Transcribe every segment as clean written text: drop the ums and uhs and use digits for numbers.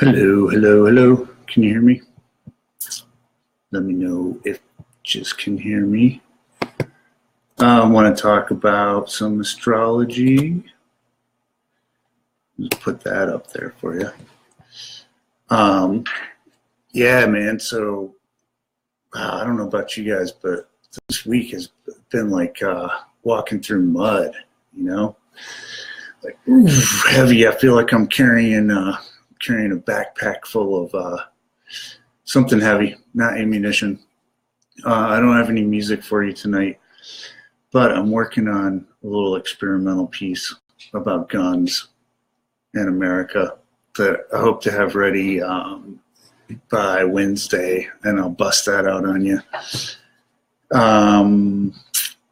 Hello, hello, hello. Can you hear me? Let me know if you just can hear me. I want to talk about some astrology. Just put that up there for you. Yeah, man. So I don't know about you guys, but this week has been like walking through mud. You know, like heavy. I feel like I'm carrying a backpack full of something heavy, not ammunition. I don't have any music for you tonight, but I'm working on a little experimental piece about guns in America that I hope to have ready by Wednesday, and I'll bust that out on you.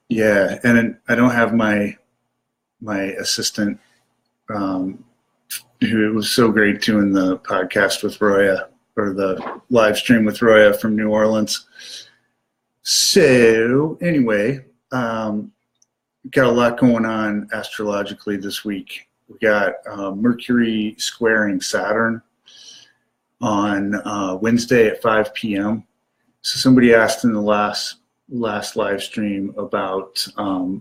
Yeah, and I don't have my assistant, who was so great doing the podcast with Roya, or the live stream with Roya from New Orleans. So anyway, got a lot going on astrologically this week. We got Mercury squaring Saturn on Wednesday at 5 p.m. So somebody asked in the last live stream about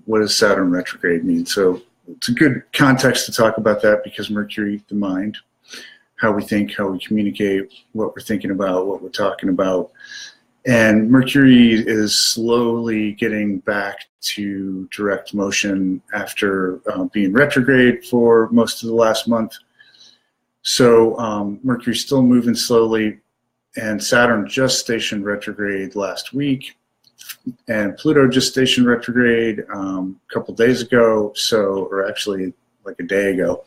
what does Saturn retrograde mean. So it's a good context to talk about that, because Mercury, the mind, how we think, how we communicate, what we're thinking about, what we're talking about. And Mercury is slowly getting back to direct motion after being retrograde for most of the last month. So Mercury's still moving slowly, and Saturn just stationed retrograde last week, and Pluto just stationed retrograde a couple days ago, or actually like a day ago.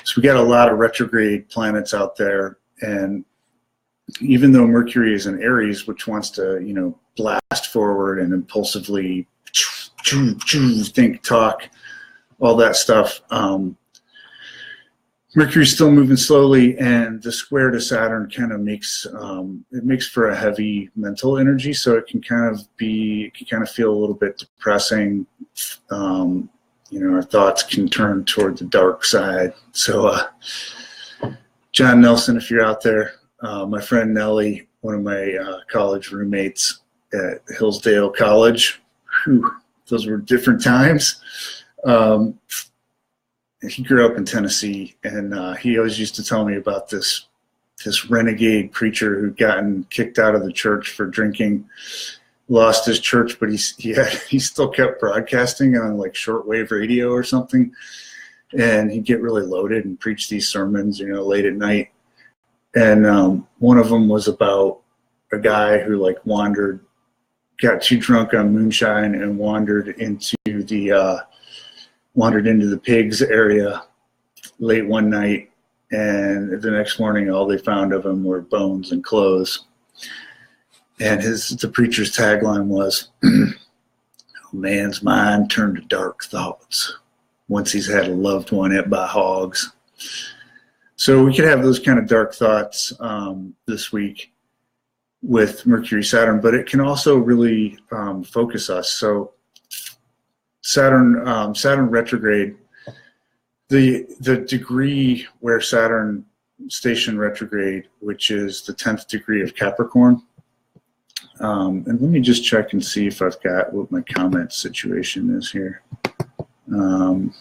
So we got a lot of retrograde planets out there, and even though Mercury is in Aries, which wants to, blast forward and impulsively think, talk, all that stuff, Mercury's still moving slowly, and the square to Saturn kind of makes for a heavy mental energy. So it can kind of feel a little bit depressing. Our thoughts can turn toward the dark side. So John Nelson, if you're out there, my friend Nellie, one of my college roommates at Hillsdale College, those were different times. He grew up in Tennessee, and he always used to tell me about this renegade preacher who'd gotten kicked out of the church for drinking, lost his church, but he still kept broadcasting on like shortwave radio or something, and he'd get really loaded and preach these sermons, late at night. And one of them was about a guy who got too drunk on moonshine and wandered into the pigs area late one night, and the next morning all they found of him were bones and clothes. And the preacher's tagline was, "A man's mind turned to dark thoughts once he's had a loved one ate by hogs." So we could have those kind of dark thoughts this week with Mercury Saturn, but it can also really focus us. So Saturn retrograde, the degree where Saturn stationed retrograde, which is the 10th degree of Capricorn. And let me just check and see if I've got what my comment situation is here. All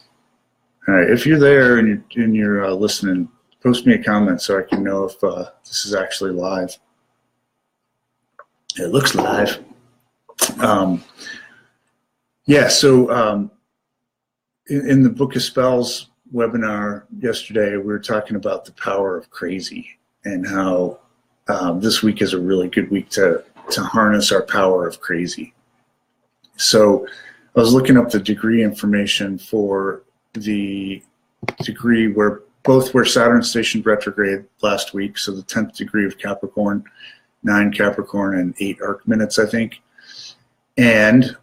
right, if you're there and you're listening, post me a comment so I can know if this is actually live. It looks live. Yeah, so in the Book of Spells webinar yesterday, we were talking about the power of crazy, and how this week is a really good week to harness our power of crazy. So I was looking up the degree information for the degree where Saturn stationed retrograde last week, so the 10th degree of Capricorn, 9 Capricorn and 8 arc minutes, I think. And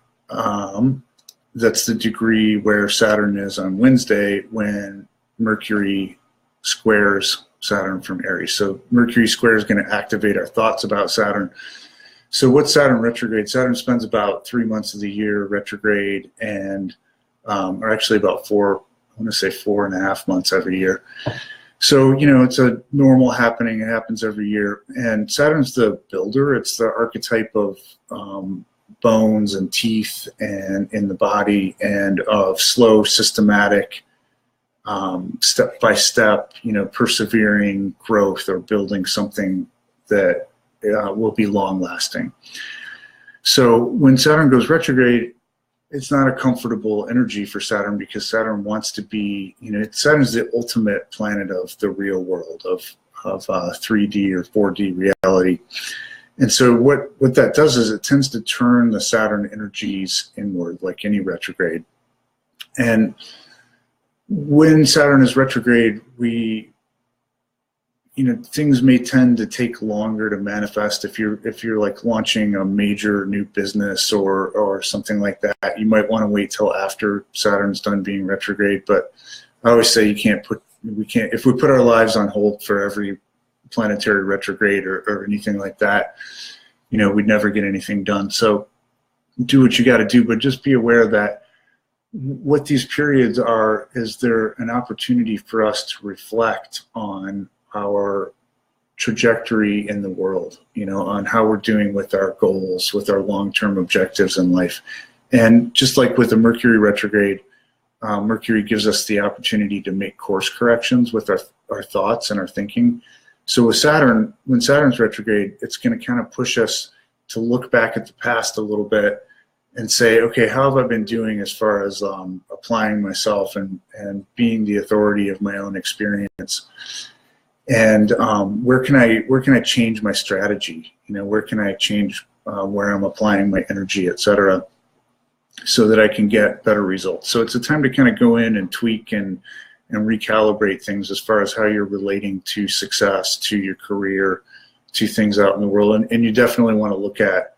that's the degree where Saturn is on Wednesday when Mercury squares Saturn from Aries. So Mercury square is going to activate our thoughts about Saturn. So what's Saturn retrograde? Saturn spends about 3 months of the year retrograde, or actually about 4.5 months every year. So, it's a normal happening. It happens every year. And Saturn's the builder. It's the archetype of bones and teeth and in the body, and of slow, systematic, step-by-step, persevering growth, or building something that will be long-lasting. So when Saturn goes retrograde, it's not a comfortable energy for Saturn, because Saturn wants to be, Saturn's the ultimate planet of the real world, of 3D or 4D reality. And so what that does is it tends to turn the Saturn energies inward, like any retrograde. And when Saturn is retrograde, things may tend to take longer to manifest. If you're like launching a major new business or something like that, you might want to wait till after Saturn's done being retrograde. But I always say if we put our lives on hold for every planetary retrograde or anything like that, we'd never get anything done. So do what you got to do, but just be aware that what these periods are is they're an opportunity for us to reflect on our trajectory in the world, on how we're doing with our goals, with our long-term objectives in life. And just like with the Mercury retrograde, Mercury gives us the opportunity to make course corrections with our thoughts and our thinking. So with Saturn, when Saturn's retrograde, it's going to kind of push us to look back at the past a little bit and say, okay, how have I been doing as far as applying myself and being the authority of my own experience? And where can I change my strategy? Where can I change where I'm applying my energy, etc., so that I can get better results? So it's a time to kind of go in and tweak and recalibrate things as far as how you're relating to success, to your career, to things out in the world. And you definitely want to look at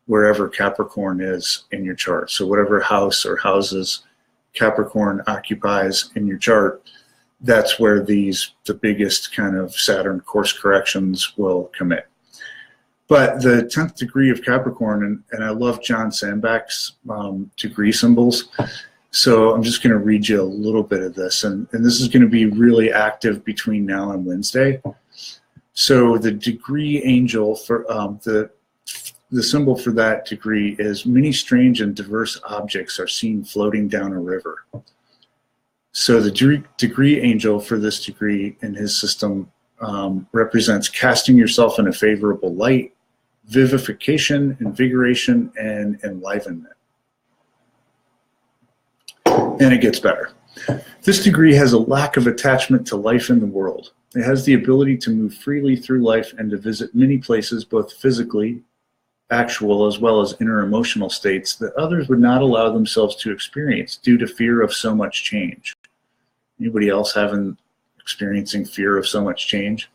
wherever Capricorn is in your chart. So whatever house or houses Capricorn occupies in your chart, that's where the biggest kind of Saturn course corrections will come in. But the 10th degree of Capricorn, and I love John Sandbeck's degree symbols. So I'm just going to read you a little bit of this. And this is going to be really active between now and Wednesday. So the degree angel for the symbol for that degree is many strange and diverse objects are seen floating down a river. So the degree angel for this degree in his system represents casting yourself in a favorable light, vivification, invigoration, and enlivenment. And it gets better. This degree has a lack of attachment to life in the world. It has the ability to move freely through life and to visit many places, both physically, actual, as well as inner emotional states that others would not allow themselves to experience due to fear of so much change. Anybody else experiencing fear of so much change?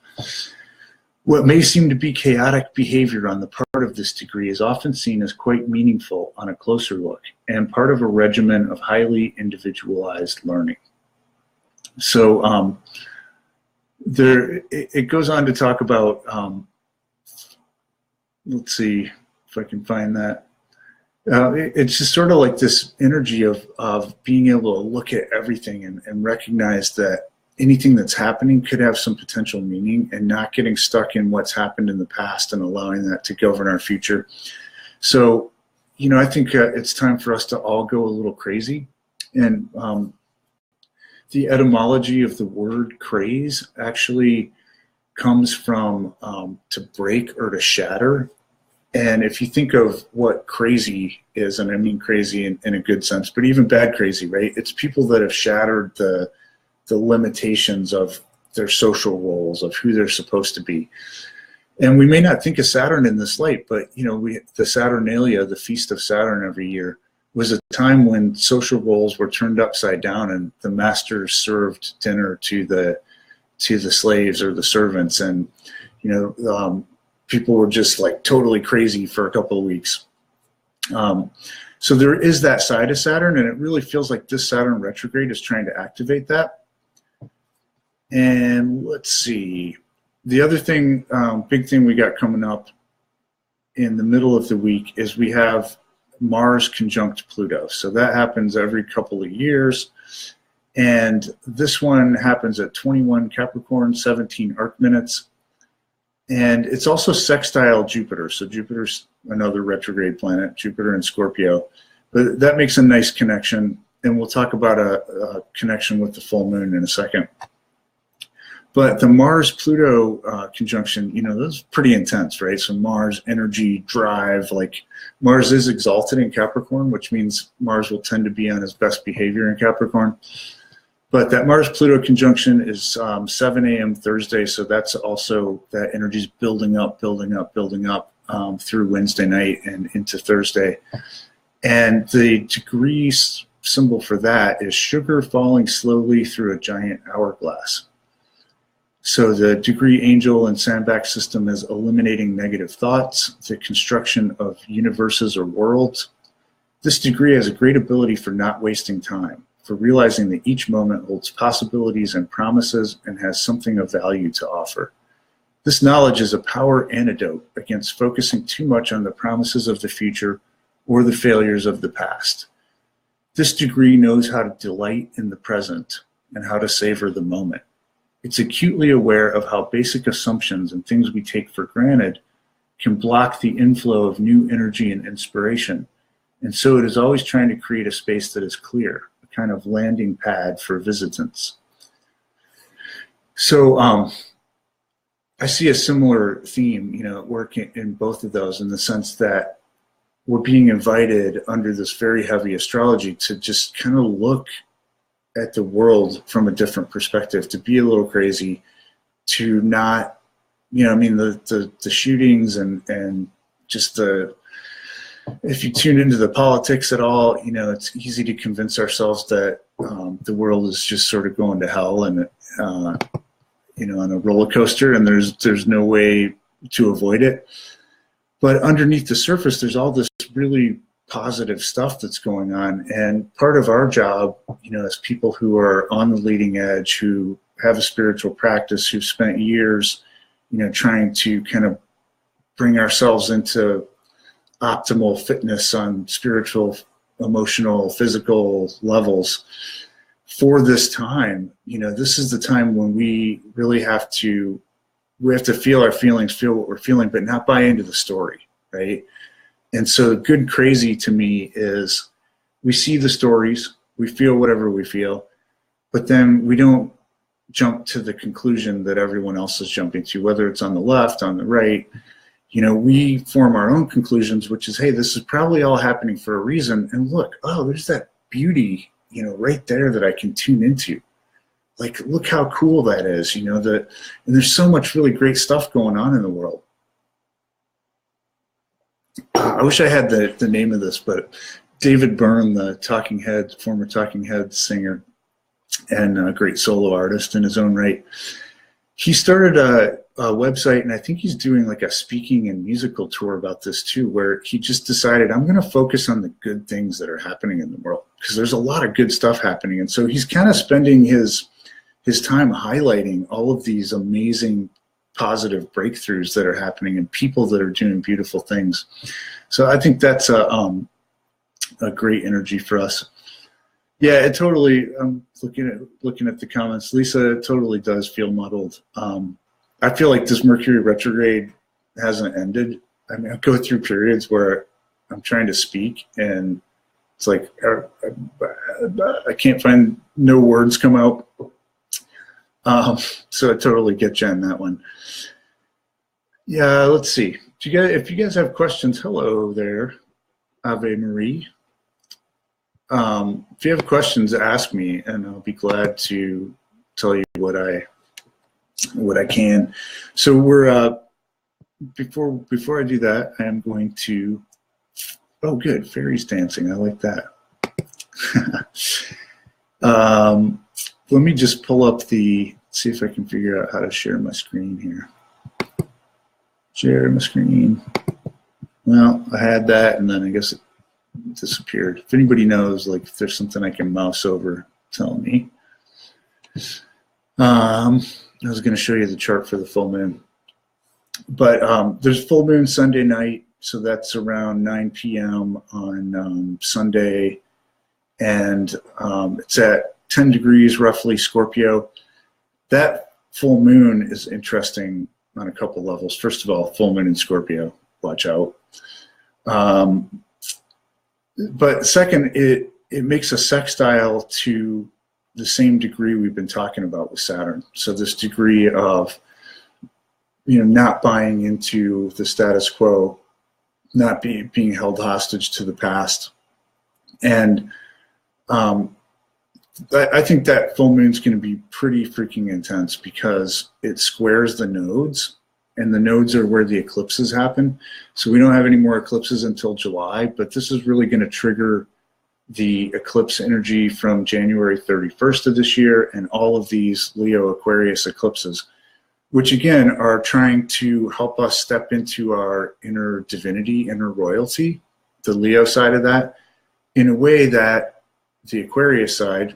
What may seem to be chaotic behavior on the part of this degree is often seen as quite meaningful on a closer look and part of a regimen of highly individualized learning. So it goes on to talk about, let's see if I can find that. It's just sort of like this energy of being able to look at everything and recognize that anything that's happening could have some potential meaning, and not getting stuck in what's happened in the past and allowing that to govern our future. So, I think it's time for us to all go a little crazy. And the etymology of the word craze actually comes from to break or to shatter. And if you think of what crazy is, and I mean crazy in a good sense, but even bad crazy, right? It's people that have shattered the limitations of their social roles, of who they're supposed to be. And we may not think of Saturn in this light, but the Saturnalia, the feast of Saturn every year, was a time when social roles were turned upside down, and the masters served dinner to the slaves or the servants, and people were just like totally crazy for a couple of weeks. So there is that side of Saturn, and it really feels like this Saturn retrograde is trying to activate that. And let's see, the other thing, big thing we got coming up in the middle of the week is we have Mars conjunct Pluto. So that happens every couple of years. And this one happens at 21 Capricorn, 17 arc minutes. And it's also sextile Jupiter. So Jupiter's another retrograde planet, Jupiter and Scorpio. But that makes a nice connection. And we'll talk about a connection with the full moon in a second. But the Mars-Pluto conjunction, you know, that's pretty intense, right? So Mars, energy, drive, like Mars is exalted in Capricorn, which means Mars will tend to be on his best behavior in Capricorn. But that Mars-Pluto conjunction is 7 a.m. Thursday, so that's also, that energy is building up through Wednesday night and into Thursday. And the degree symbol for that is sugar falling slowly through a giant hourglass. So the degree angel and sandbag system is eliminating negative thoughts, the construction of universes or worlds. This degree has a great ability for not wasting time, for realizing that each moment holds possibilities and promises and has something of value to offer. This knowledge is a power antidote against focusing too much on the promises of the future or the failures of the past. This degree knows how to delight in the present and how to savor the moment. It's acutely aware of how basic assumptions and things we take for granted can block the inflow of new energy and inspiration. And so it is always trying to create a space that is clear, a kind of landing pad for visitants. So I see a similar theme, you know, working in both of those, in the sense that we're being invited under this very heavy astrology to just kind of look at the world from a different perspective, to be a little crazy, to not, you know, I mean, the shootings and just the, if you tune into the politics at all, you know, it's easy to convince ourselves that the world is just sort of going to hell and, you know, on a roller coaster, and there's no way to avoid it. But underneath the surface, there's all this really positive stuff that's going on. And part of our job, you know, as people who are on the leading edge, who have a spiritual practice, who've spent years, you know, trying to kind of bring ourselves into optimal fitness on spiritual, emotional, physical levels for this time, you know, this is the time when we really have to feel our feelings, feel what we're feeling, but not buy into the story, right? And so good crazy to me is we see the stories, we feel whatever we feel, but then we don't jump to the conclusion that everyone else is jumping to, whether it's on the left, on the right. You know, we form our own conclusions, which is, hey, this is probably all happening for a reason. And look, oh, there's that beauty, you know, right there that I can tune into. Like, look how cool that is, you know, and there's so much really great stuff going on in the world. I wish I had the name of this, but David Byrne, the Talking Heads, former Talking Heads singer and a great solo artist in his own right, he started a website, and I think he's doing like a speaking and musical tour about this too, where he just decided, I'm going to focus on the good things that are happening in the world, because there's a lot of good stuff happening. And so he's kind of spending his time highlighting all of these amazing positive breakthroughs that are happening and people that are doing beautiful things. So I think that's a great energy for us. Yeah, it totally, I'm looking at the comments. Lisa, it totally does feel muddled. I feel like this Mercury retrograde hasn't ended. I mean, I go through periods where I'm trying to speak and it's like I can't find, no words come out. So I totally get you on that one. Yeah, let's see. If you guys have questions, hello there, Ave Marie. If you have questions, ask me, and I'll be glad to tell you what I can. So we're before I do that, I am going to. Oh, good, fairies dancing. I like that. Let me just pull up see if I can figure out how to share my screen here. Share my screen. Well, I had that, and then I guess it disappeared. If anybody knows, like, if there's something I can mouse over, tell me. I was going to show you the chart for the full moon. But there's full moon Sunday night, so that's around 9 p.m. on Sunday. And it's at 10 degrees roughly Scorpio. That full moon is interesting on a couple levels. First of all, full moon in Scorpio, watch out. But second, it makes a sextile to the same degree we've been talking about with Saturn. So this degree of, not buying into the status quo, not being held hostage to the past. And I think that full moon's going to be pretty freaking intense because it squares the nodes, and the nodes are where the eclipses happen. So we don't have any more eclipses until July, but this is really going to trigger the eclipse energy from January 31st of this year and all of these Leo-Aquarius eclipses, which again are trying to help us step into our inner divinity, inner royalty, the Leo side of that, in a way that the Aquarius side,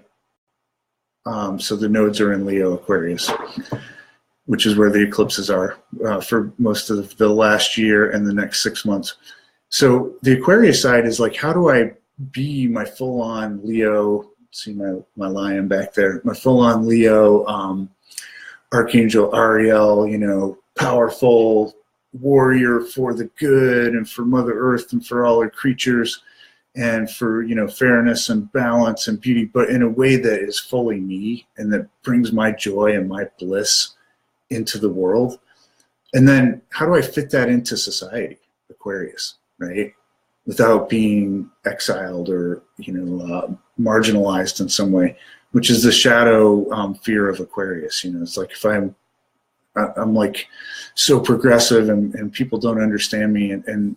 so the nodes are in Leo-Aquarius, which is where the eclipses are for most of the last year and the next 6 months. So the Aquarius side is like, how do I be my full-on Leo, see my lion back there, my full-on Leo, Archangel Ariel, powerful warrior for the good and for Mother Earth and for all her creatures and for, fairness and balance and beauty, but in a way that is fully me and that brings my joy and my bliss into the world. And then how do I fit that into society, Aquarius, right? Without being exiled or, marginalized in some way, which is the shadow fear of Aquarius. It's like if I'm like so progressive and people don't understand me, and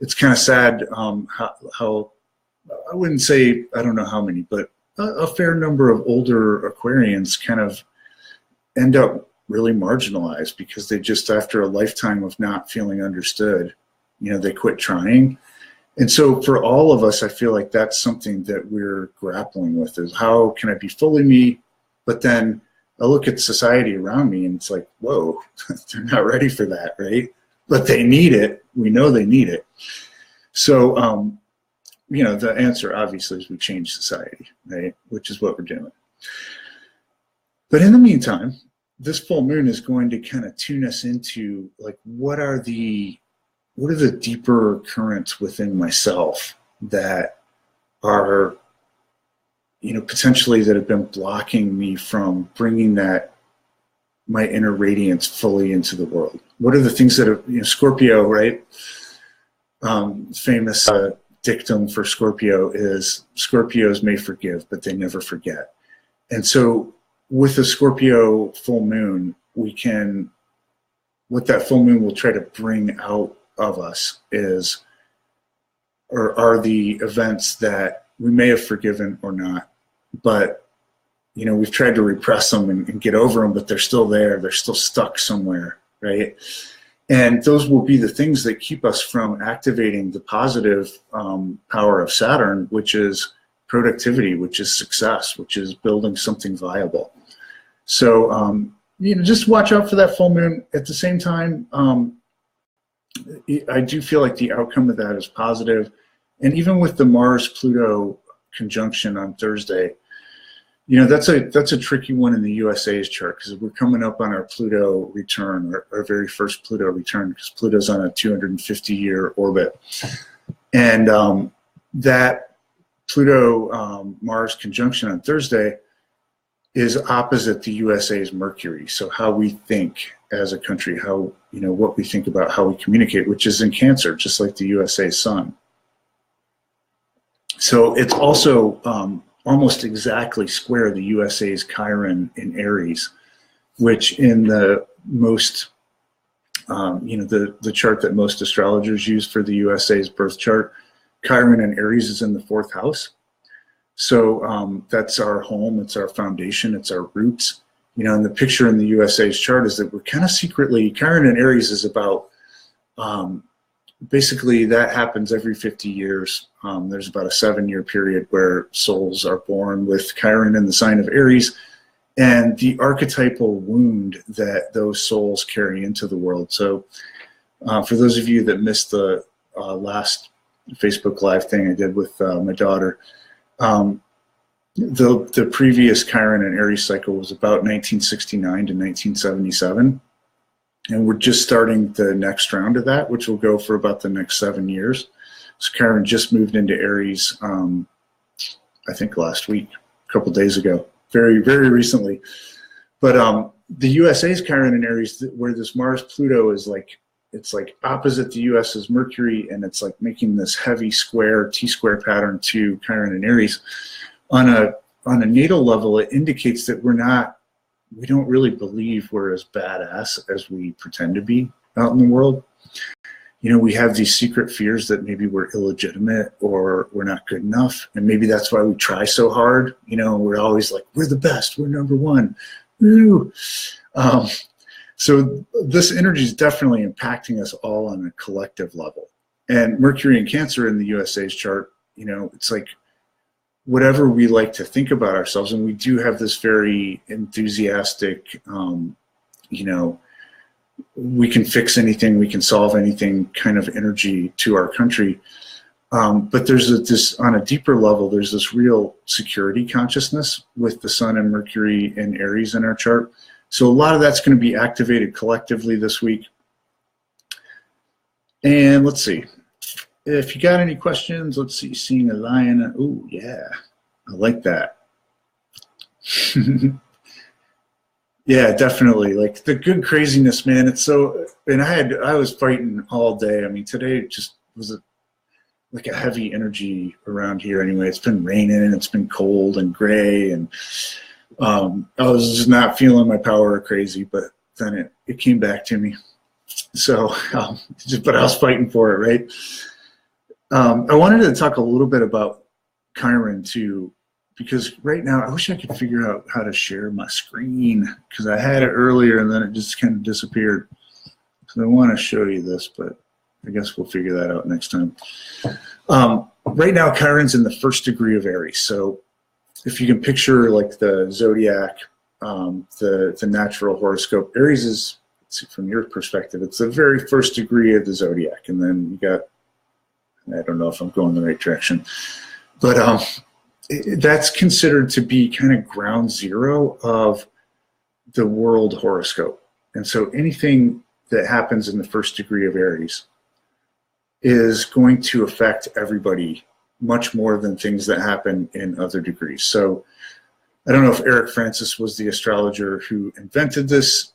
it's kind of sad how I wouldn't say, I don't know how many, but a fair number of older Aquarians kind of end up really marginalized because they just, after a lifetime of not feeling understood, they quit trying. And so for all of us, I feel like that's something that we're grappling with, is how can I be fully me? But then I look at society around me and it's like, whoa, they're not ready for that, right? But they need it. We know they need it. So, the answer obviously is we change society, right? Which is what we're doing. But in the meantime, this full moon is going to kind of tune us into like, what are the deeper currents within myself that are, potentially that have been blocking me from bringing my inner radiance fully into the world? What are the things that are, Scorpio, right? Famous dictum for Scorpio is Scorpios may forgive, but they never forget. And so with the Scorpio full moon, what that full moon will try to bring out of us are the events that we may have forgiven or not, but we've tried to repress them and get over them, but they're still there. They're still stuck somewhere, right? And those will be the things that keep us from activating the positive power of Saturn, which is productivity, which is success, which is building something viable. So, just watch out for that full moon. At the same time, I do feel like the outcome of that is positive. And even with the Mars-Pluto conjunction on Thursday, that's a tricky one in the USA's chart, because we're coming up on our Pluto return, our very first Pluto return, because Pluto's on a 250-year orbit. And that Pluto-Mars conjunction on Thursday is opposite the USA's Mercury. So how we think as a country, how, what we think about how we communicate, which is in Cancer, just like the USA's sun. So it's also almost exactly square the USA's Chiron in Aries, which in the most, the chart that most astrologers use for the USA's birth chart, Chiron in Aries is in the 4th house. So that's our home, it's our foundation, it's our roots. And the picture in the USA's chart is that we're kind of secretly, Chiron in Aries is about, basically that happens every 50 years. There's about a 7-year period where souls are born with Chiron in the sign of Aries, and the archetypal wound that those souls carry into the world. So for those of you that missed the last Facebook Live thing I did with my daughter, The previous Chiron and Aries cycle was about 1969 to 1977. And we're just starting the next round of that, which will go for about the next 7 years. So Chiron just moved into Aries, I think last week, a couple days ago, very, very recently. But the USA's Chiron and Aries, where this Mars-Pluto is like, it's like opposite the US's Mercury, and it's like making this heavy square, T-square pattern to Chiron and Aries. On a natal level, it indicates that we don't really believe we're as badass as we pretend to be out in the world. You know, we have these secret fears that maybe we're illegitimate or we're not good enough. And maybe that's why we try so hard. You know, we're always like, we're the best, we're number one. Woo. So this energy is definitely impacting us all on a collective level. And Mercury and Cancer in the USA's chart, you know, it's like whatever we like to think about ourselves, and we do have this very enthusiastic, you know, we can fix anything, we can solve anything kind of energy to our country. But there's this, on a deeper level, there's this real security consciousness with the Sun and Mercury and Aries in our chart. So a lot of that's going to be activated collectively this week. And let's see. If you got any questions, let's see, seeing a lion. Oh, yeah, I like that. Yeah, definitely. Like the good craziness, man. It's so, and I was fighting all day. I mean, today just was like a heavy energy around here anyway. It's been raining and it's been cold and gray, and I was just not feeling my power crazy, but then it came back to me. So, but I was fighting for it, right? I wanted to talk a little bit about Chiron too, because right now I wish I could figure out how to share my screen, because I had it earlier and then it just kind of disappeared. So I want to show you this, but I guess we'll figure that out next time. Right now Chiron's in the first degree of Aries. So if you can picture like the zodiac, the natural horoscope, Aries is, let's see, from your perspective, it's the very first degree of the zodiac. And then you got, I don't know if I'm going the right direction, but that's considered to be kind of ground zero of the world horoscope. And so anything that happens in the first degree of Aries is going to affect everybody much more than things that happen in other degrees. So I don't know if Eric Francis was the astrologer who invented this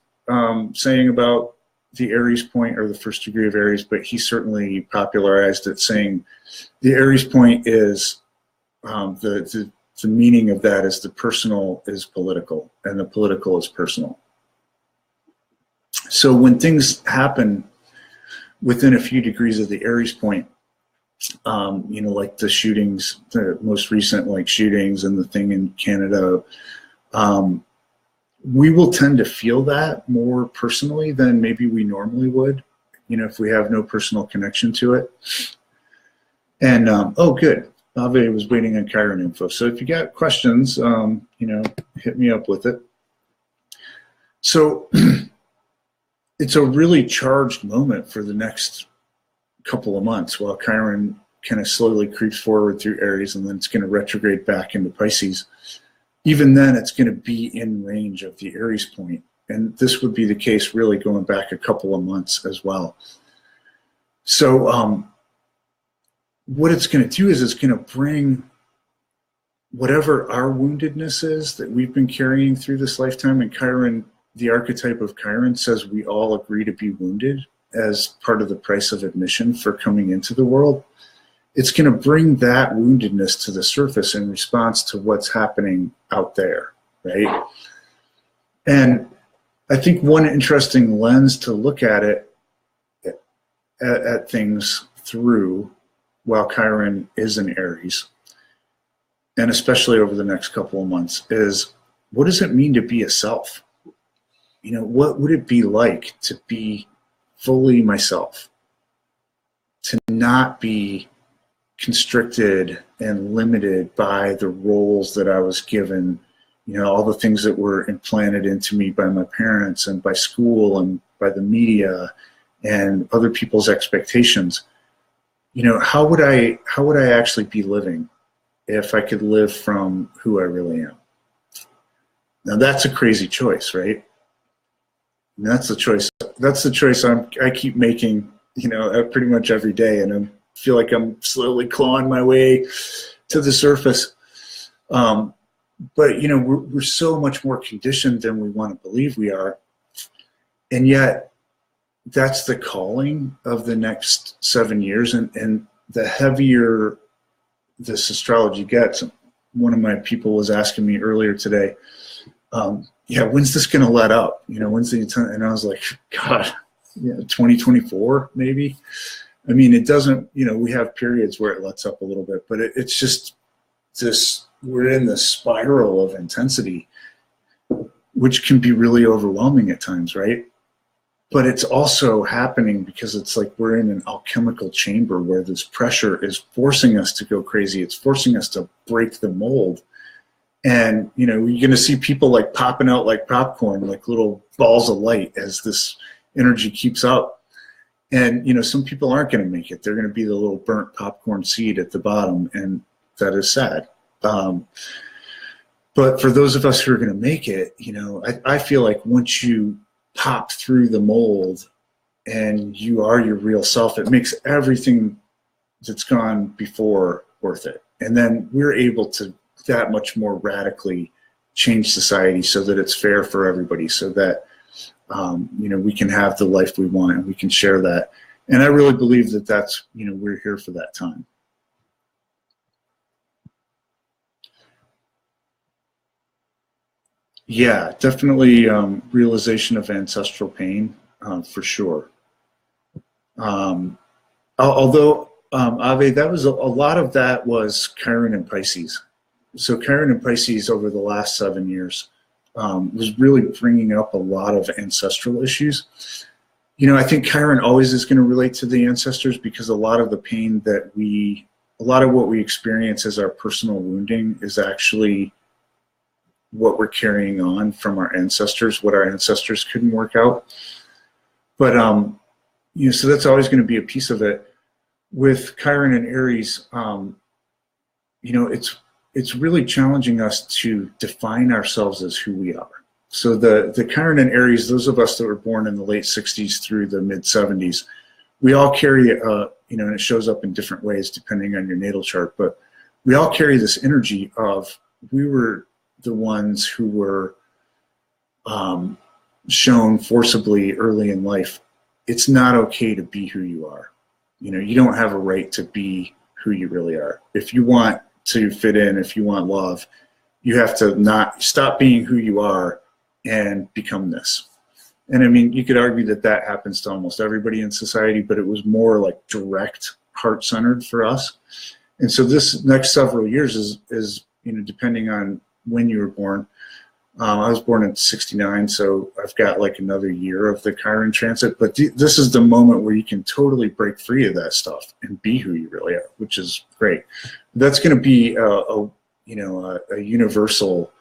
saying about the Aries point or the first degree of Aries, but he certainly popularized it, saying the Aries point is the meaning of that is the personal is political and the political is personal. So when things happen within a few degrees of the Aries point, you know, like the shootings, the most recent like shootings and the thing in Canada, we will tend to feel that more personally than maybe we normally would, you know, if we have no personal connection to it. And, oh, good. Ave was waiting on Chiron info. So if you got questions, you know, hit me up with it. So it's a really charged moment for the next couple of months while Chiron kind of slowly creeps forward through Aries, and then it's going to retrograde back into Pisces. Even then, it's going to be in range of the Aries point. And this would be the case really going back a couple of months as well. So what it's going to do is it's going to bring whatever our woundedness is that we've been carrying through this lifetime. And Chiron, the archetype of Chiron, says we all agree to be wounded as part of the price of admission for coming into the world. It's going to bring that woundedness to the surface in response to what's happening out there, right? And I think one interesting lens to look at it, at things through while Chiron is in Aries, and especially over the next couple of months, is what does it mean to be a self? You know, what would it be like to be fully myself, to not be constricted and limited by the roles that I was given, you know, all the things that were implanted into me by my parents and by school and by the media and other people's expectations. You know, how would I actually be living if I could live from who I really am. Now that's a crazy choice, right? And that's the choice. That's the choice I keep making, you know, pretty much every day, and I feel like I'm slowly clawing my way to the surface. But you know, we're so much more conditioned than we want to believe we are, and yet that's the calling of the next 7 years. And the heavier this astrology gets, one of my people was asking me earlier today, yeah, when's this going to let up? You know, when's the time? And I was like, God, yeah, 2024 maybe. I mean, it doesn't, you know, we have periods where it lets up a little bit, but it's just this, we're in this spiral of intensity, which can be really overwhelming at times, right? But it's also happening because it's like we're in an alchemical chamber where this pressure is forcing us to go crazy. It's forcing us to break the mold. And, you know, you're going to see people like popping out like popcorn, like little balls of light as this energy keeps up. And, you know, some people aren't going to make it. They're going to be the little burnt popcorn seed at the bottom, and that is sad. But for those of us who are going to make it, you know, I feel like once you pop through the mold and you are your real self, it makes everything that's gone before worth it. And then we're able to that much more radically change society so that it's fair for everybody, so that you know, we can have the life we want and we can share that. And I really believe that that's, you know, we're here for that time. Yeah, definitely realization of ancestral pain, for sure. Although, Ave, that was a lot of that was Chiron and Pisces. So Chiron and Pisces over the last 7 years was really bringing up a lot of ancestral issues. You know, I think Chiron always is going to relate to the ancestors, because a lot of the pain that a lot of what we experience as our personal wounding is actually what we're carrying on from our ancestors, what our ancestors couldn't work out. But, you know, so that's always going to be a piece of it. With Chiron and Aries, you know, it's really challenging us to define ourselves as who we are. So the Chiron and Aries, those of us that were born in the late 60s through the mid 70s, we all carry, you know, and it shows up in different ways depending on your natal chart, but we all carry this energy of, we were the ones who were shown forcibly early in life, it's not okay to be who you are. You know, you don't have a right to be who you really are. If you want to fit in, if you want love, you have to not stop being who you are and become this. And I mean, you could argue that that happens to almost everybody in society, but it was more like direct, heart-centered for us. And so this next several years is, you know, depending on when you were born. I was born in 69, so I've got like another year of the Chiron transit, but this is the moment where you can totally break free of that stuff and be who you really are, which is great. That's going to be you know, a universal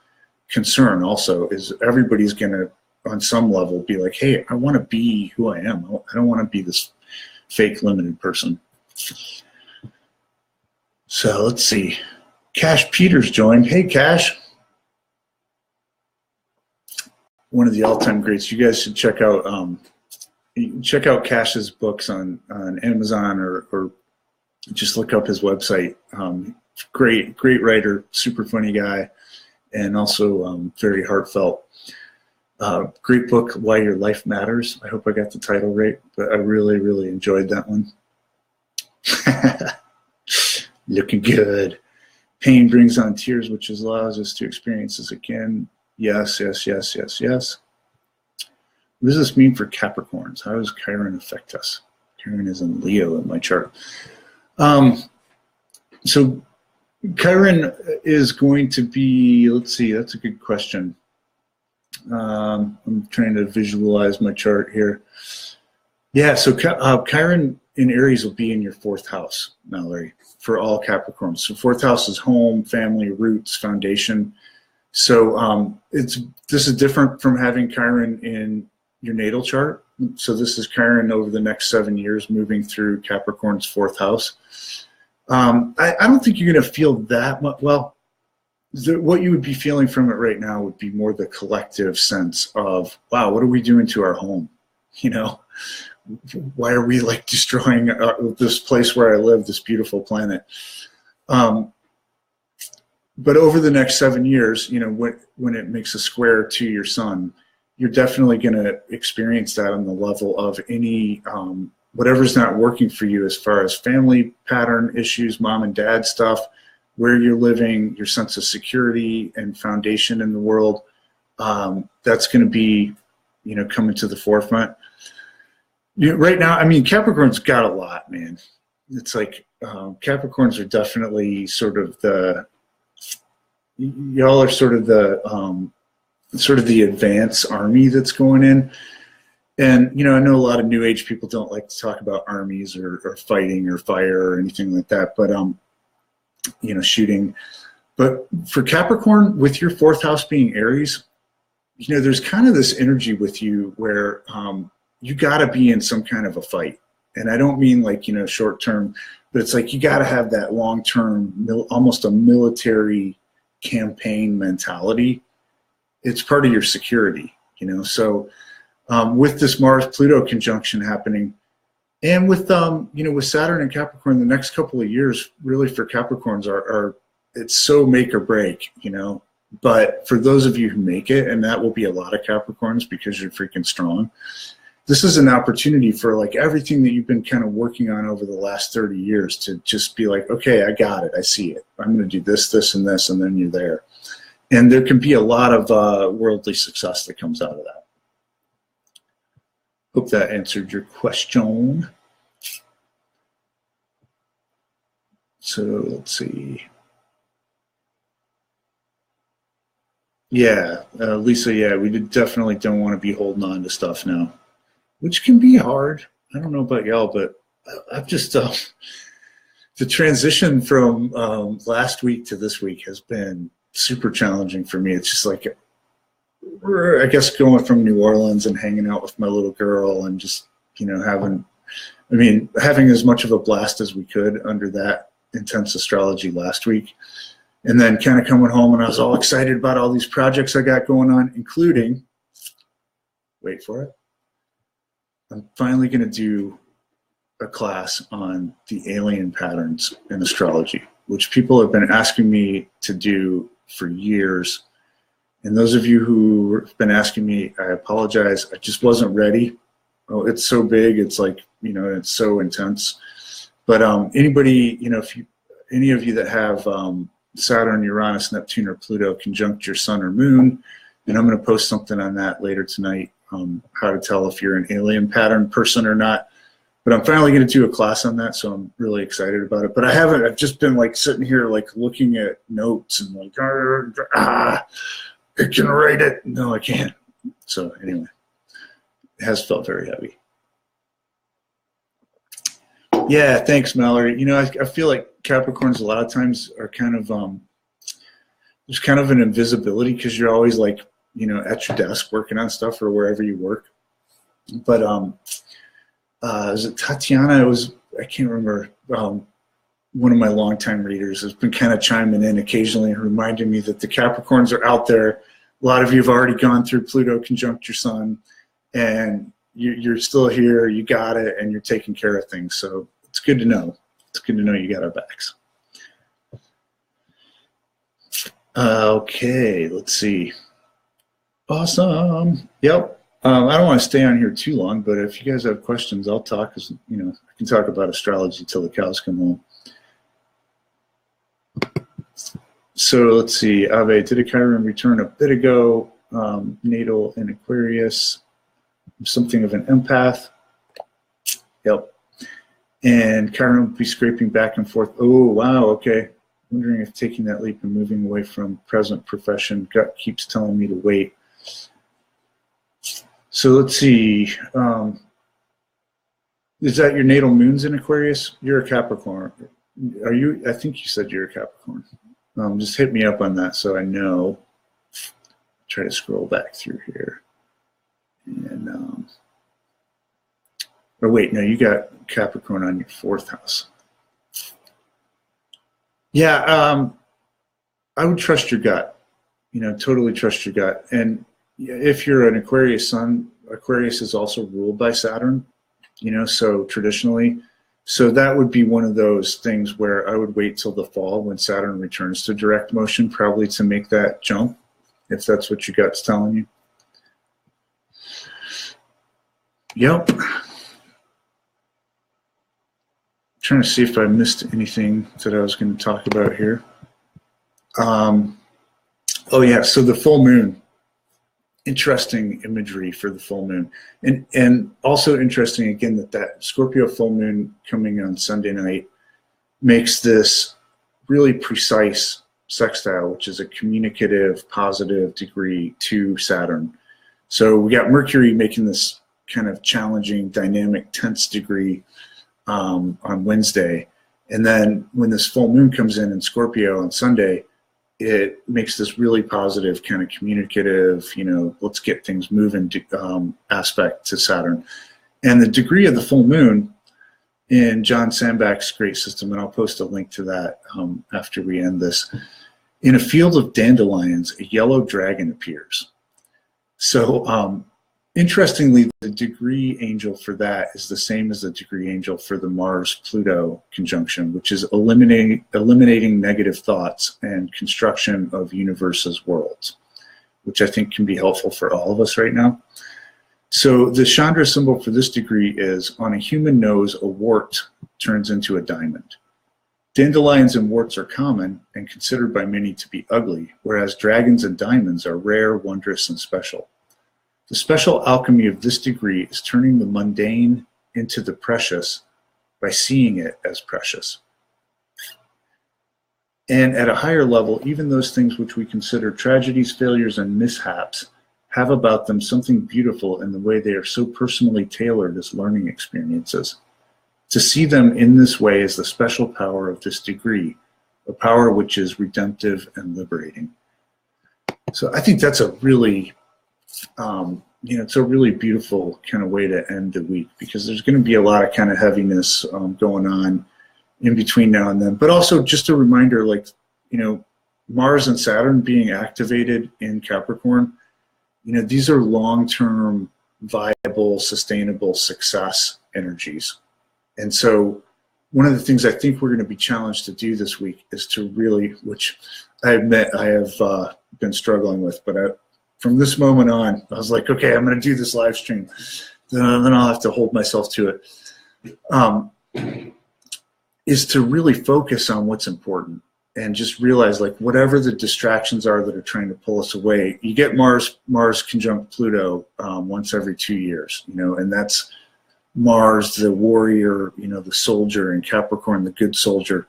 concern also, is everybody's going to, on some level, be like, hey, I want to be who I am. I don't want to be this fake limited person. So let's see. Cash Peters joined. Hey, Cash. One of the all-time greats. You guys should check out Cash's books on Amazon, or just look up his website. Great writer, super funny guy, and also very heartfelt. Great book, Why Your Life Matters. I hope I got the title right, but I really enjoyed that one. Looking good. Pain brings on tears, which allows us to experience this again. Yes. What does this mean for Capricorns? How does Chiron affect us? Chiron is in Leo in my chart. So Chiron is going to be, let's see, that's a good question. I'm trying to visualize my chart here. Yeah, so Chiron in Aries will be in your 4th house, Mallory, for all Capricorns. So 4th house is home, family, roots, foundation. So this is different from having Chiron in your natal chart. So this is Chiron over the next 7 years moving through Capricorn's 4th house. I don't think you're going to feel that much. Well, what you would be feeling from it right now would be more the collective sense of, wow, what are we doing to our home? You know, why are we like destroying this place where I live, this beautiful planet? But over the next 7 years, you know, when it makes a square to your sun, you're definitely going to experience that on the level of any whatever's not working for you as far as family pattern issues, mom and dad stuff, where you're living, your sense of security and foundation in the world. That's going to be, you know, coming to the forefront. You know, right now, I mean, Capricorn's got a lot, man. It's like Capricorns are definitely sort of y'all are sort of the advance army that's going in. And, you know, I know a lot of New Age people don't like to talk about armies or fighting or fire or anything like that, but, you know, shooting. But for Capricorn, with your fourth house being Aries, you know, there's kind of this energy with you where you got to be in some kind of a fight. And I don't mean like, you know, short term, but it's like you got to have that long term, almost a military campaign mentality. It's part of your security, you know. So with this Mars-Pluto conjunction happening, and with you know, with Saturn and Capricorn, the next couple of years really for Capricorns are it's so make or break, you know. But for those of you who make it, and that will be a lot of Capricorns because you're freaking strong, this is an opportunity for like everything that you've been kind of working on over the last 30 years to just be like, okay, I got it. I see it. I'm going to do this, this, and this, and then you're there. And there can be a lot of worldly success that comes out of that. Hope that answered your question. So let's see. Yeah, Lisa, yeah, we definitely don't want to be holding on to stuff now, which can be hard. I don't know about y'all, but I've just, the transition from last week to this week has been super challenging for me. It's just like, I guess going from New Orleans and hanging out with my little girl and just, you know, having as much of a blast as we could under that intense astrology last week. And then kind of coming home and I was all excited about all these projects I got going on, including, wait for it, I'm finally going to do a class on the alien patterns in astrology, which people have been asking me to do for years. And those of you who have been asking me, I apologize. I just wasn't ready. Oh, it's so big. It's like, you know, it's so intense. But anybody, you know, any of you that have Saturn, Uranus, Neptune, or Pluto conjunct your sun or moon, and I'm going to post something on that later tonight, how to tell if you're an alien pattern person or not. But I'm finally going to do a class on that, so I'm really excited about it. But I've just been like sitting here like looking at notes and like, I can write it. No, I can't. So anyway, it has felt very heavy. Yeah, thanks, Mallory. You know, I feel like Capricorns a lot of times are kind of, there's kind of an invisibility because you're always like, you know, at your desk working on stuff or wherever you work. But is it Tatiana? I can't remember. One of my longtime readers has been kind of chiming in occasionally and reminding me that the Capricorns are out there. A lot of you have already gone through Pluto conjunct your sun, and you're still here. You got it, and you're taking care of things. So it's good to know. It's good to know you got our backs. Okay, let's see. Awesome. Yep. I don't want to stay on here too long, but if you guys have questions, I'll talk. Cause, you know, I can talk about astrology till the cows come home. So let's see. Ave, did a Chiron return a bit ago? Natal in Aquarius. Something of an empath. Yep. And Chiron will be scraping back and forth. Oh, wow. Okay. Wondering if taking that leap and moving away from present profession, gut keeps telling me to wait. So let's see. Is that your natal moon's in Aquarius? You're a Capricorn. Are you? I think you said you're a Capricorn. Just hit me up on that so I know. Try to scroll back through here. And or wait, no, you got Capricorn on your fourth house. Yeah, I would trust your gut. Totally trust your gut. And if you're an Aquarius sun, Aquarius is also ruled by Saturn, so traditionally. So that would be one of those things where I would wait till the fall when Saturn returns to direct motion, probably to make that jump, if that's what your gut's telling you. Yep. Trying to see if I missed anything that I was going to talk about here. Oh yeah, so the full moon. Interesting imagery for the full moon, and also interesting again that Scorpio full moon coming on Sunday night makes this really precise sextile, which is a communicative positive degree to Saturn. So we got Mercury making this kind of challenging, dynamic, tense degree on Wednesday, and then when this full moon comes in Scorpio on Sunday, it makes this really positive kind of communicative, let's get things moving aspect to Saturn. And the degree of the full moon in John Sandback's great system, and I'll post a link to that after we end this, in a field of dandelions, a yellow dragon appears. So interestingly, the degree angel for that is the same as the degree angel for the Mars-Pluto conjunction, which is eliminating negative thoughts and construction of universe's worlds, which I think can be helpful for all of us right now. So the Chandra symbol for this degree is, on a human nose, a wart turns into a diamond. Dandelions and warts are common and considered by many to be ugly, whereas dragons and diamonds are rare, wondrous, and special. The special alchemy of this degree is turning the mundane into the precious by seeing it as precious. And at a higher level, even those things which we consider tragedies, failures, and mishaps have about them something beautiful in the way they are so personally tailored as learning experiences. To see them in this way is the special power of this degree, a power which is redemptive and liberating. So I think that's a really it's a really beautiful kind of way to end the week, because there's going to be a lot of kind of heaviness going on in between now and then. But also just a reminder, Mars and Saturn being activated in Capricorn, these are long-term, viable, sustainable success energies. And so one of the things I think we're going to be challenged to do this week is to really, which I admit I have been struggling with, but from this moment on, I was like, okay, I'm going to do this live stream. Then I'll have to hold myself to it. Is to really focus on what's important and just realize, whatever the distractions are that are trying to pull us away. You get Mars conjunct Pluto once every 2 years, and that's Mars, the warrior, the soldier, and Capricorn, the good soldier.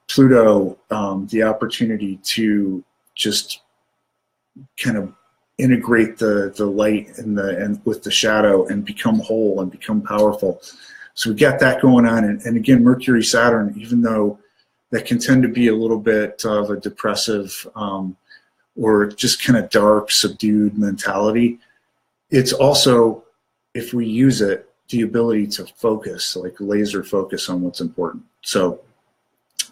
Pluto, the opportunity to just kind of integrate the light and with the shadow and become whole and become powerful. So we got that going on. And again, Mercury, Saturn, even though that can tend to be a little bit of a depressive or just kind of dark, subdued mentality, it's also, if we use it, the ability to focus, laser focus on what's important. So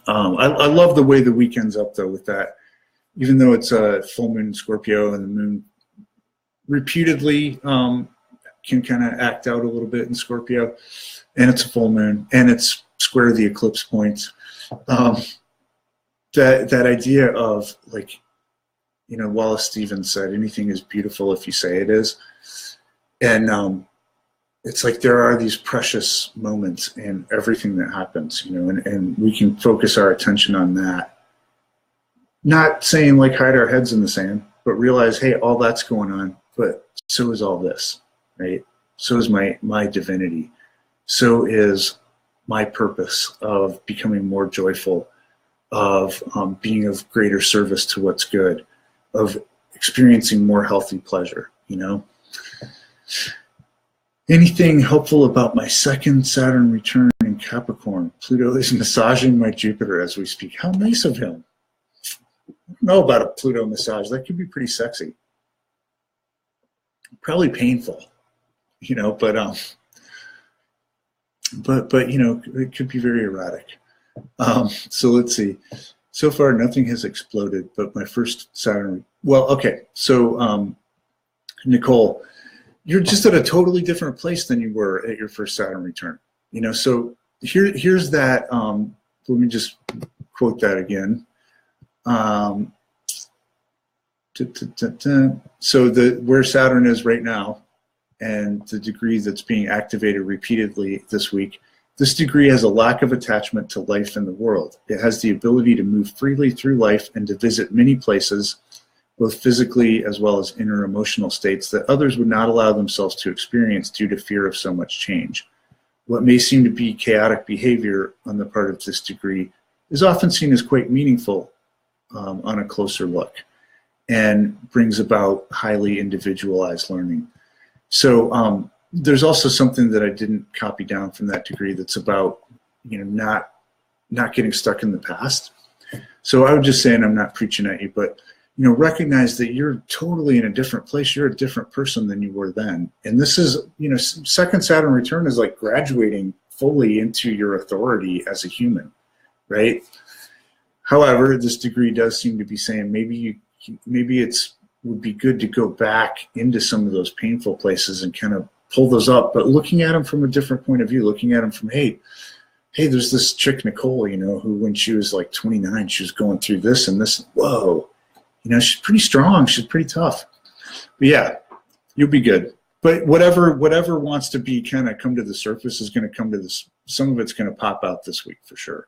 I love the way the week ends up, though, with that. Even though it's a full moon in Scorpio and the moon reputedly can kind of act out a little bit in Scorpio, and it's a full moon, and it's square the eclipse points. That idea of, Wallace Stevens said, anything is beautiful if you say it is. And it's there are these precious moments in everything that happens, and we can focus our attention on that. Not saying hide our heads in the sand, but realize, hey, all that's going on, but so is all this, right? So is my divinity. So is my purpose of becoming more joyful, of being of greater service to what's good, of experiencing more healthy pleasure, Anything helpful about my second Saturn return in Capricorn? Pluto is massaging my Jupiter as we speak. How nice of him. I don't know about a Pluto massage. That could be pretty sexy. Probably painful, but it could be very erotic. So let's see. So far, nothing has exploded, but my first Saturn. Well, okay. So, Nicole, you're just at a totally different place than you were at your first Saturn return. You know, so here's that. Let me just quote that again. So where Saturn is right now, and the degree that's being activated repeatedly this week, this degree has a lack of attachment to life in the world. It has the ability to move freely through life and to visit many places, both physically as well as inner emotional states that others would not allow themselves to experience due to fear of so much change. What may seem to be chaotic behavior on the part of this degree is often seen as quite meaningful on a closer look, and brings about highly individualized learning. So there's also something that I didn't copy down from that degree that's about, you know, not getting stuck in the past. So I would just say, and I'm not preaching at you, but, you know, recognize that you're totally in a different place. You're a different person than you were then. And this is, you know, second Saturn return is like graduating fully into your authority as a human, right? However, this degree does seem to be saying maybe it's would be good to go back into some of those painful places and kind of pull those up, but looking at them from a different point of view, looking at them from, hey, there's this chick, Nicole, you know, who when she was like 29, she was going through this and this. Whoa, you know, she's pretty strong. She's pretty tough. But yeah, you'll be good. But whatever wants to be kind of come to the surface is going to come to this. Some of it's going to pop out this week for sure.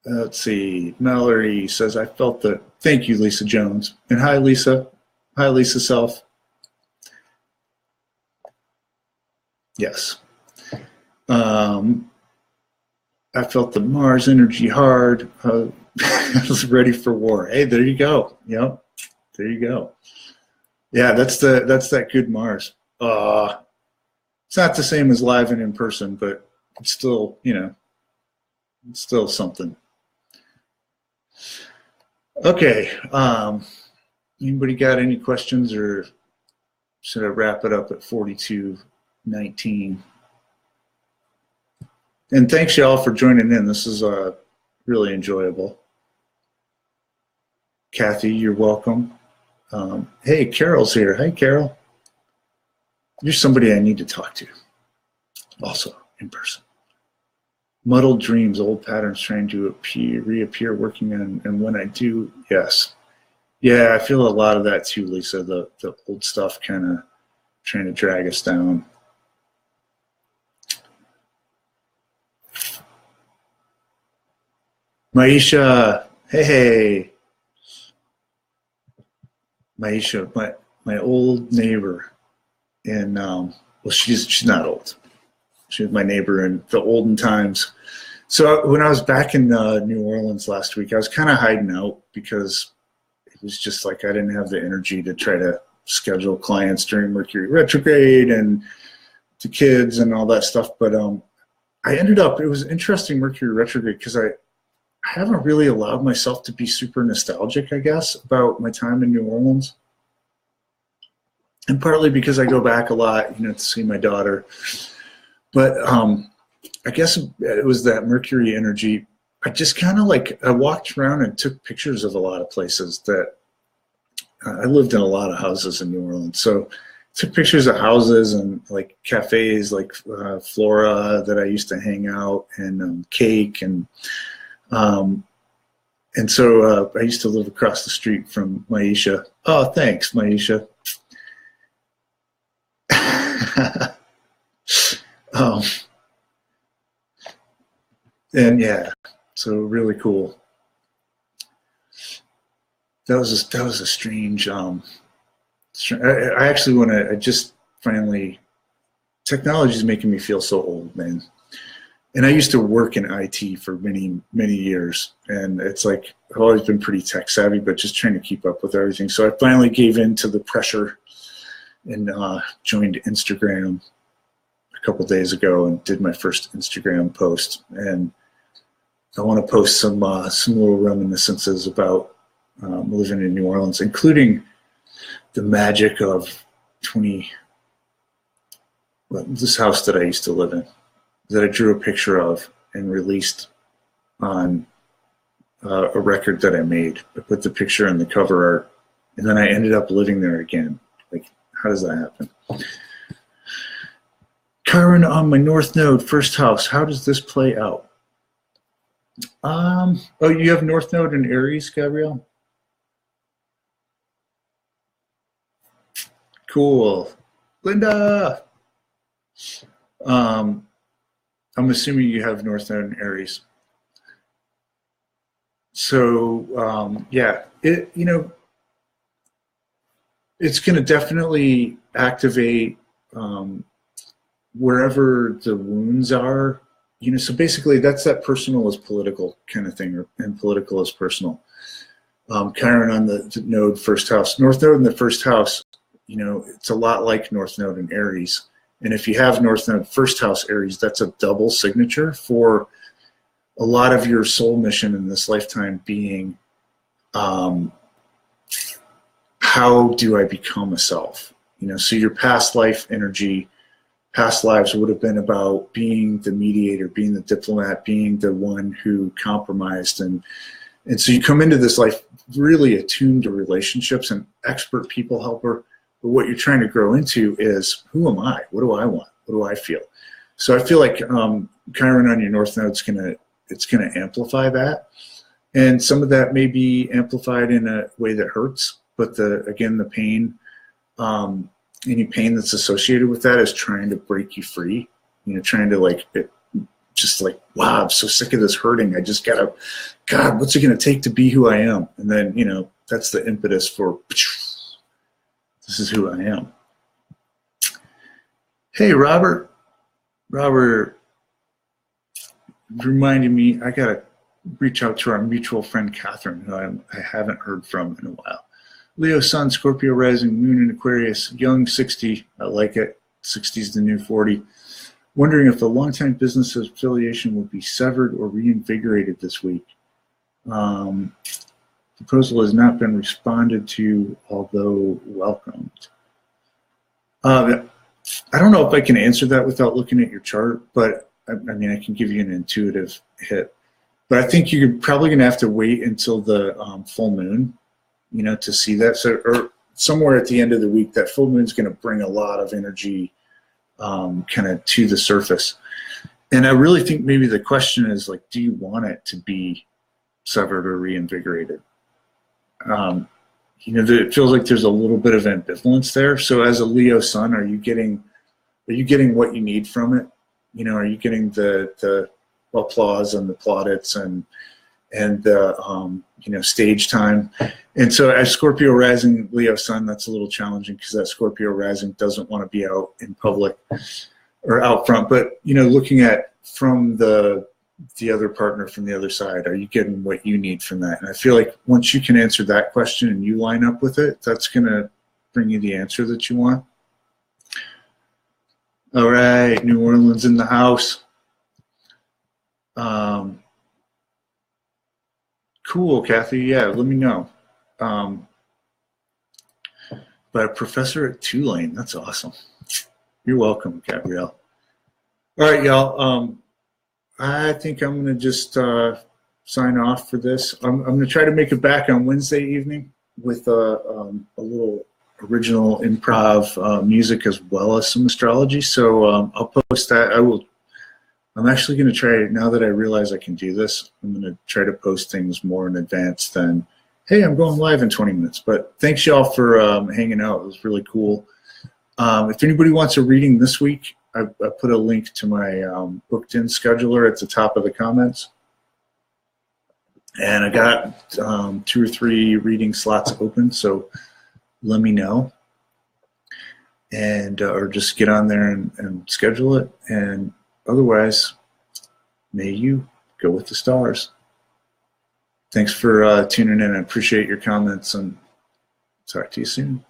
Let's see. Mallory says, I felt the, thank you, Lisa Jones. And hi, Lisa. Hi, Lisa Self. Yes. I felt the Mars energy hard. I was ready for war. Hey, there you go. Yep. There you go. Yeah, that's that good Mars. It's not the same as live and in person, but it's still, you know, it's still something. Okay. Anybody got any questions, or should I wrap it up at 42:19? And thanks y'all for joining in. This is really enjoyable. Kathy, you're welcome. Hey, Carol's here. Hey, Carol. You're somebody I need to talk to. Also in person. Muddled dreams, old patterns trying to reappear, working on, and when I do, yes. Yeah, I feel a lot of that too, Lisa, the old stuff kind of trying to drag us down. Maisha, hey. Maisha, my old neighbor in, well, she's not old. She was my neighbor in the olden times. So when I was back in New Orleans last week, I was kind of hiding out because it was just like I didn't have the energy to try to schedule clients during Mercury retrograde and the kids and all that stuff. But I ended up, it was interesting Mercury retrograde because I haven't really allowed myself to be super nostalgic, I guess, about my time in New Orleans. And partly because I go back a lot, you know, to see my daughter. But I guess it was that Mercury energy. I just kind of like, I walked around and took pictures of a lot of places that I lived in a lot of houses in New Orleans. So took pictures of houses and like cafes like Flora that I used to hang out, and Cake. And so I used to live across the street from Maisha. Oh, thanks, Maisha. And yeah, so really cool. That was a strange. I actually want to. I just finally. Technology is making me feel so old, man. And I used to work in IT for many years, and it's like I've always been pretty tech savvy, but just trying to keep up with everything. So I finally gave in to the pressure and joined Instagram a couple days ago and did my first Instagram post. And I want to post some little reminiscences about living in New Orleans, including the magic of this house that I used to live in, that I drew a picture of and released on a record that I made. I put the picture on the cover art, and then I ended up living there again. Like, how does that happen? Chiron on my North Node, first house. How does this play out? Oh, you have North Node in Aries, Gabrielle? Cool. Linda! I'm assuming you have North Node in Aries. So yeah, it's going to definitely activate wherever the wounds are. So basically that's that personal is political kind of thing, and political is personal. Chiron on the node, first house. North Node in the first house, it's a lot like North Node in Aries. And if you have North Node, first house Aries, that's a double signature for a lot of your soul mission in this lifetime being, how do I become a self? So your past life energy, past lives would have been about being the mediator, being the diplomat, being the one who compromised. And so you come into this life really attuned to relationships and expert people helper. But what you're trying to grow into is, who am I? What do I want? What do I feel? So I feel like Chiron on your North Node is going to amplify that. And some of that may be amplified in a way that hurts. But the pain, any pain that's associated with that is trying to break you free. Trying to wow, I'm so sick of this hurting. I just gotta, God, what's it gonna take to be who I am? And then, that's the impetus for, this is who I am. Hey, Robert reminded me, I gotta reach out to our mutual friend, Catherine, who I haven't heard from in a while. Leo, Sun, Scorpio, rising, Moon in Aquarius, young 60, I like it. 60 is the new 40. Wondering if the longtime business affiliation would be severed or reinvigorated this week. Proposal has not been responded to, although welcomed. I don't know if I can answer that without looking at your chart, but I can give you an intuitive hit. But I think you're probably going to have to wait until the full moon, to see that. So, or somewhere at the end of the week, that full moon is going to bring a lot of energy kind of to the surface. And I really think maybe the question is, like, do you want it to be severed or reinvigorated? It feels like there's a little bit of ambivalence there. So as a Leo sun, are you getting what you need from it? Are you getting the applause and the plaudits and the stage time? And so as Scorpio rising, Leo sun, that's a little challenging because that Scorpio rising doesn't want to be out in public or out front. But looking at from the other partner from the other side, are you getting what you need from that? And I feel like once you can answer that question and you line up with it, that's going to bring you the answer that you want. All right, New Orleans in the house. Cool, Kathy. Yeah, let me know. But a professor at Tulane, that's awesome. You're welcome, Gabrielle. All right, y'all. I think I'm going to just sign off for this. I'm going to try to make it back on Wednesday evening with a little original improv music as well as some astrology. So I'll post that. I'm actually going to try, now that I realize I can do this, I'm going to try to post things more in advance than, hey, I'm going live in 20 minutes. But thanks, y'all, for hanging out. It was really cool. If anybody wants a reading this week, I put a link to my booked-in scheduler at the top of the comments. And I got 2 or 3 reading slots open, so let me know. And or just get on there and schedule it. And otherwise, may you go with the stars. Thanks for tuning in. I appreciate your comments, and talk to you soon.